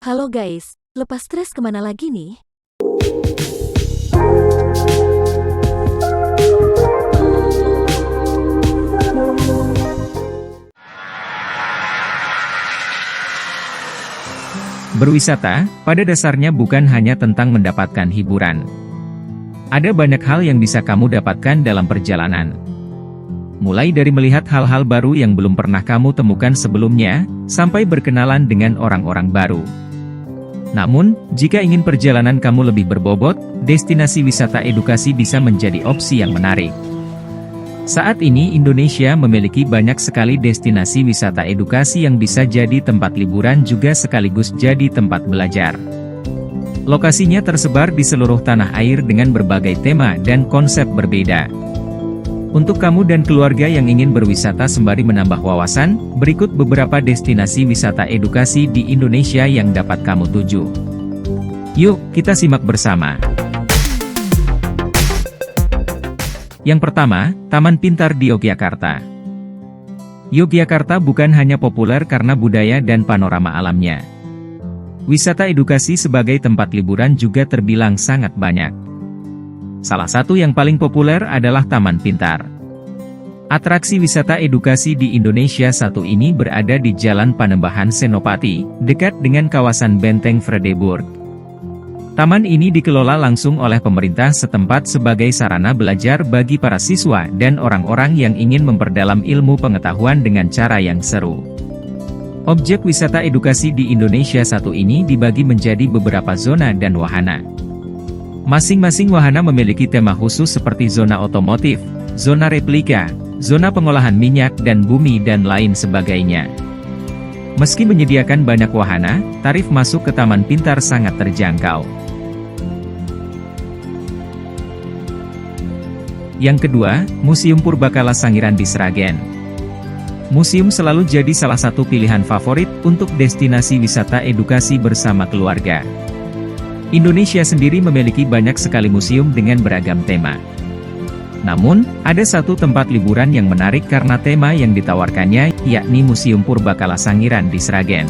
Halo guys, lepas stres kemana lagi nih? Berwisata, pada dasarnya bukan hanya tentang mendapatkan hiburan. Ada banyak hal yang bisa kamu dapatkan dalam perjalanan. Mulai dari melihat hal-hal baru yang belum pernah kamu temukan sebelumnya, sampai berkenalan dengan orang-orang baru. Namun, jika ingin perjalanan kamu lebih berbobot, destinasi wisata edukasi bisa menjadi opsi yang menarik. Saat ini Indonesia memiliki banyak sekali destinasi wisata edukasi yang bisa jadi tempat liburan juga sekaligus jadi tempat belajar. Lokasinya tersebar di seluruh tanah air dengan berbagai tema dan konsep berbeda. Untuk kamu dan keluarga yang ingin berwisata sembari menambah wawasan, berikut beberapa destinasi wisata edukasi di Indonesia yang dapat kamu tuju. Yuk, kita simak bersama. Yang pertama, Taman Pintar di Yogyakarta. Yogyakarta bukan hanya populer karena budaya dan panorama alamnya. Wisata edukasi sebagai tempat liburan juga terbilang sangat banyak. Salah satu yang paling populer adalah Taman Pintar. Atraksi wisata edukasi di Indonesia satu ini berada di Jalan Panembahan Senopati, dekat dengan kawasan Benteng Vredeburg. Taman ini dikelola langsung oleh pemerintah setempat sebagai sarana belajar bagi para siswa dan orang-orang yang ingin memperdalam ilmu pengetahuan dengan cara yang seru. Objek wisata edukasi di Indonesia satu ini dibagi menjadi beberapa zona dan wahana. Masing-masing wahana memiliki tema khusus seperti zona otomotif, zona replika, zona pengolahan minyak dan bumi dan lain sebagainya. Meski menyediakan banyak wahana, tarif masuk ke Taman Pintar sangat terjangkau. Yang kedua, Museum Purbakala Sangiran di Sragen. Museum selalu jadi salah satu pilihan favorit untuk destinasi wisata edukasi bersama keluarga. Indonesia sendiri memiliki banyak sekali museum dengan beragam tema. Namun, ada satu tempat liburan yang menarik karena tema yang ditawarkannya, yakni Museum Purbakala Sangiran di Sragen.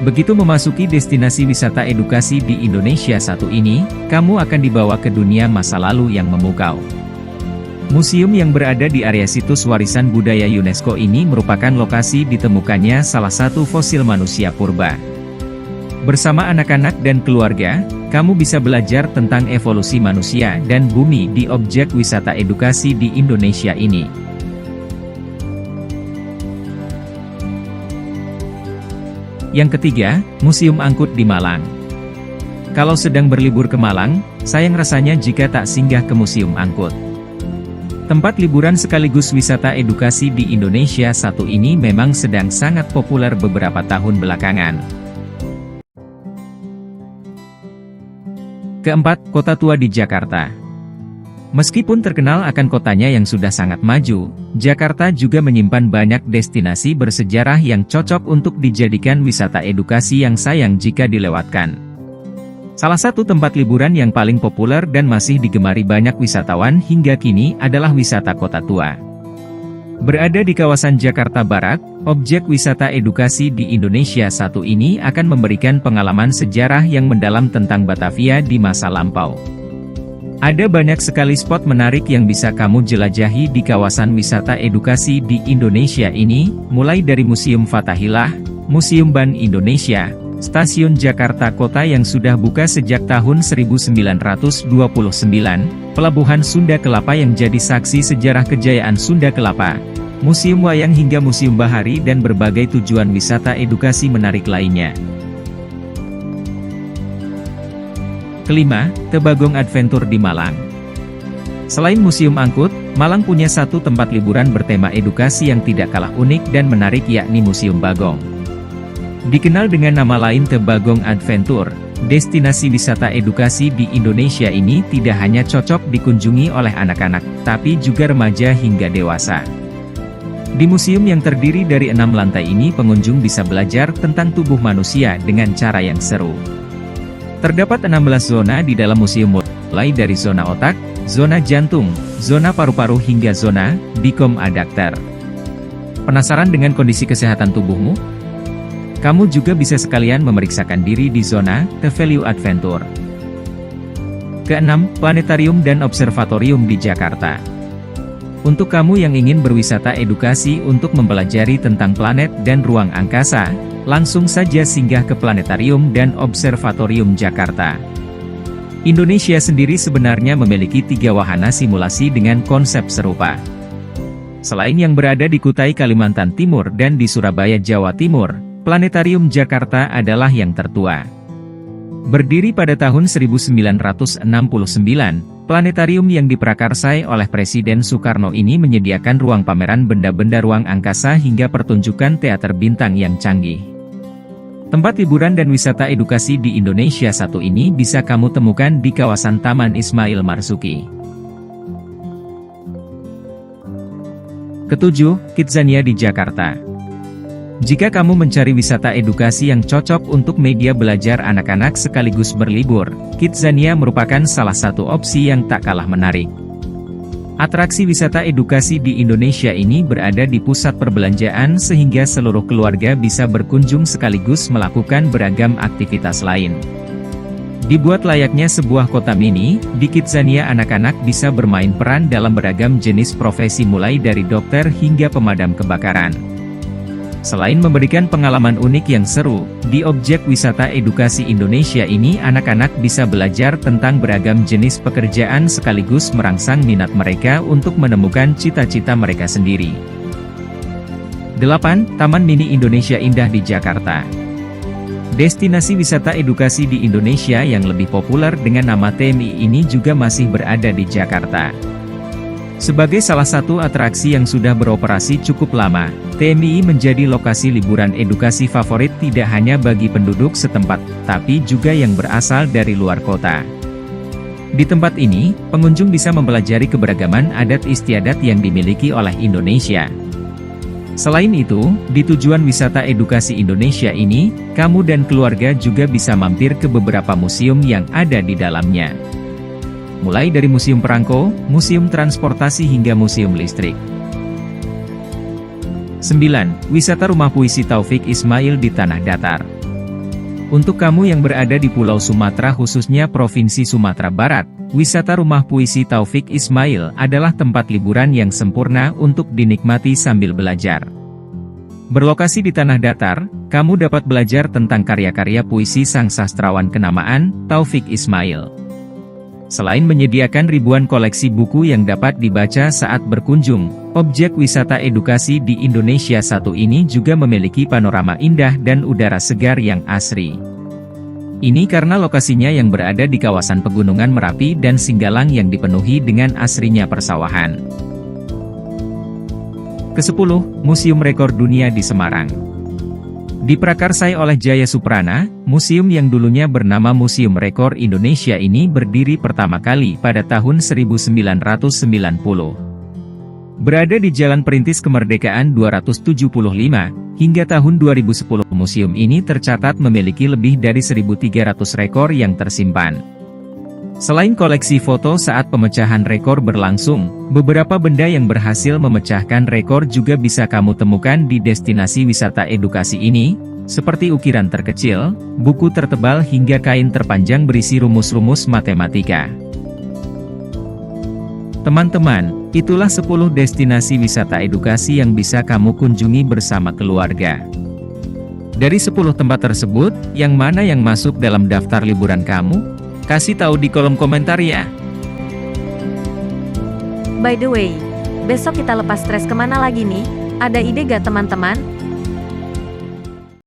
Begitu memasuki destinasi wisata edukasi di Indonesia satu ini, kamu akan dibawa ke dunia masa lalu yang memukau. Museum yang berada di area situs warisan budaya UNESCO ini merupakan lokasi ditemukannya salah satu fosil manusia purba. Bersama anak-anak dan keluarga, kamu bisa belajar tentang evolusi manusia dan bumi di objek wisata edukasi di Indonesia ini. Yang ketiga, Museum Angkut di Malang. Kalau sedang berlibur ke Malang, sayang rasanya jika tak singgah ke Museum Angkut. Tempat liburan sekaligus wisata edukasi di Indonesia satu ini memang sedang sangat populer beberapa tahun belakangan. Keempat, Kota Tua di Jakarta. Meskipun terkenal akan kotanya yang sudah sangat maju, Jakarta juga menyimpan banyak destinasi bersejarah yang cocok untuk dijadikan wisata edukasi yang sayang jika dilewatkan. Salah satu tempat liburan yang paling populer dan masih digemari banyak wisatawan hingga kini adalah wisata Kota Tua. Berada di kawasan Jakarta Barat, objek wisata edukasi di Indonesia satu ini akan memberikan pengalaman sejarah yang mendalam tentang Batavia di masa lampau. Ada banyak sekali spot menarik yang bisa kamu jelajahi di kawasan wisata edukasi di Indonesia ini, mulai dari Museum Fathahillah, Museum Ban Indonesia, Stasiun Jakarta Kota yang sudah buka sejak tahun 1929, Pelabuhan Sunda Kelapa yang jadi saksi sejarah kejayaan Sunda Kelapa, Museum Wayang hingga Museum Bahari dan berbagai tujuan wisata edukasi menarik lainnya. Kelima, Tebagong Adventure di Malang. Selain Museum Angkut, Malang punya satu tempat liburan bertema edukasi yang tidak kalah unik dan menarik yakni Museum Bagong. Dikenal dengan nama lain Tebagong Adventure, destinasi wisata edukasi di Indonesia ini tidak hanya cocok dikunjungi oleh anak-anak, tapi juga remaja hingga dewasa. Di museum yang terdiri dari 6 lantai ini pengunjung bisa belajar tentang tubuh manusia dengan cara yang seru. Terdapat 16 zona di dalam museum mulai dari zona otak, zona jantung, zona paru-paru hingga zona bikom adductor. Penasaran dengan kondisi kesehatan tubuhmu? Kamu juga bisa sekalian memeriksakan diri di zona The Value Adventure. Keenam, planetarium dan observatorium di Jakarta. Untuk kamu yang ingin berwisata edukasi untuk mempelajari tentang planet dan ruang angkasa, langsung saja singgah ke Planetarium dan Observatorium Jakarta. Indonesia sendiri sebenarnya memiliki 3 wahana simulasi dengan konsep serupa. Selain yang berada di Kutai, Kalimantan Timur dan di Surabaya, Jawa Timur, Planetarium Jakarta adalah yang tertua. Berdiri pada tahun 1969, planetarium yang diprakarsai oleh Presiden Soekarno ini menyediakan ruang pameran benda-benda ruang angkasa hingga pertunjukan teater bintang yang canggih. Tempat hiburan dan wisata edukasi di Indonesia satu ini bisa kamu temukan di kawasan Taman Ismail Marzuki. Ketujuh, Kidzania di Jakarta. Jika kamu mencari wisata edukasi yang cocok untuk media belajar anak-anak sekaligus berlibur, Kidzania merupakan salah satu opsi yang tak kalah menarik. Atraksi wisata edukasi di Indonesia ini berada di pusat perbelanjaan sehingga seluruh keluarga bisa berkunjung sekaligus melakukan beragam aktivitas lain. Dibuat layaknya sebuah kota mini, di Kidzania anak-anak bisa bermain peran dalam beragam jenis profesi mulai dari dokter hingga pemadam kebakaran. Selain memberikan pengalaman unik yang seru, di objek wisata edukasi Indonesia ini anak-anak bisa belajar tentang beragam jenis pekerjaan sekaligus merangsang minat mereka untuk menemukan cita-cita mereka sendiri. 8. Taman Mini Indonesia Indah di Jakarta. Destinasi wisata edukasi di Indonesia yang lebih populer dengan nama TMI ini juga masih berada di Jakarta. Sebagai salah satu atraksi yang sudah beroperasi cukup lama, TMI menjadi lokasi liburan edukasi favorit tidak hanya bagi penduduk setempat, tapi juga yang berasal dari luar kota. Di tempat ini, pengunjung bisa mempelajari keberagaman adat istiadat yang dimiliki oleh Indonesia. Selain itu, di tujuan wisata edukasi Indonesia ini, kamu dan keluarga juga bisa mampir ke beberapa museum yang ada di dalamnya. Mulai dari Museum Perangko, Museum Transportasi hingga Museum Listrik. 9. Wisata Rumah Puisi Taufik Ismail di Tanah Datar. Untuk kamu yang berada di Pulau Sumatera khususnya Provinsi Sumatera Barat, wisata Rumah Puisi Taufik Ismail adalah tempat liburan yang sempurna untuk dinikmati sambil belajar. Berlokasi di Tanah Datar, kamu dapat belajar tentang karya-karya puisi sang sastrawan kenamaan, Taufik Ismail. Selain menyediakan ribuan koleksi buku yang dapat dibaca saat berkunjung, objek wisata edukasi di Indonesia satu ini juga memiliki panorama indah dan udara segar yang asri. Ini karena lokasinya yang berada di kawasan Pegunungan Merapi dan Singgalang yang dipenuhi dengan asrinya persawahan. Ke-10, Museum Rekor Dunia di Semarang. Diprakarsai oleh Jaya Suprana, museum yang dulunya bernama Museum Rekor Indonesia ini berdiri pertama kali pada tahun 1990. Berada di Jalan Perintis Kemerdekaan 275, hingga tahun 2010 museum ini tercatat memiliki lebih dari 1.300 rekor yang tersimpan. Selain koleksi foto saat pemecahan rekor berlangsung, beberapa benda yang berhasil memecahkan rekor juga bisa kamu temukan di destinasi wisata edukasi ini, seperti ukiran terkecil, buku tertebal hingga kain terpanjang berisi rumus-rumus matematika. Teman-teman, itulah 10 destinasi wisata edukasi yang bisa kamu kunjungi bersama keluarga. Dari 10 tempat tersebut, yang mana yang masuk dalam daftar liburan kamu? Kasih tahu di kolom komentar ya. By the way, besok kita lepas stres kemana lagi nih? Ada ide gak teman-teman?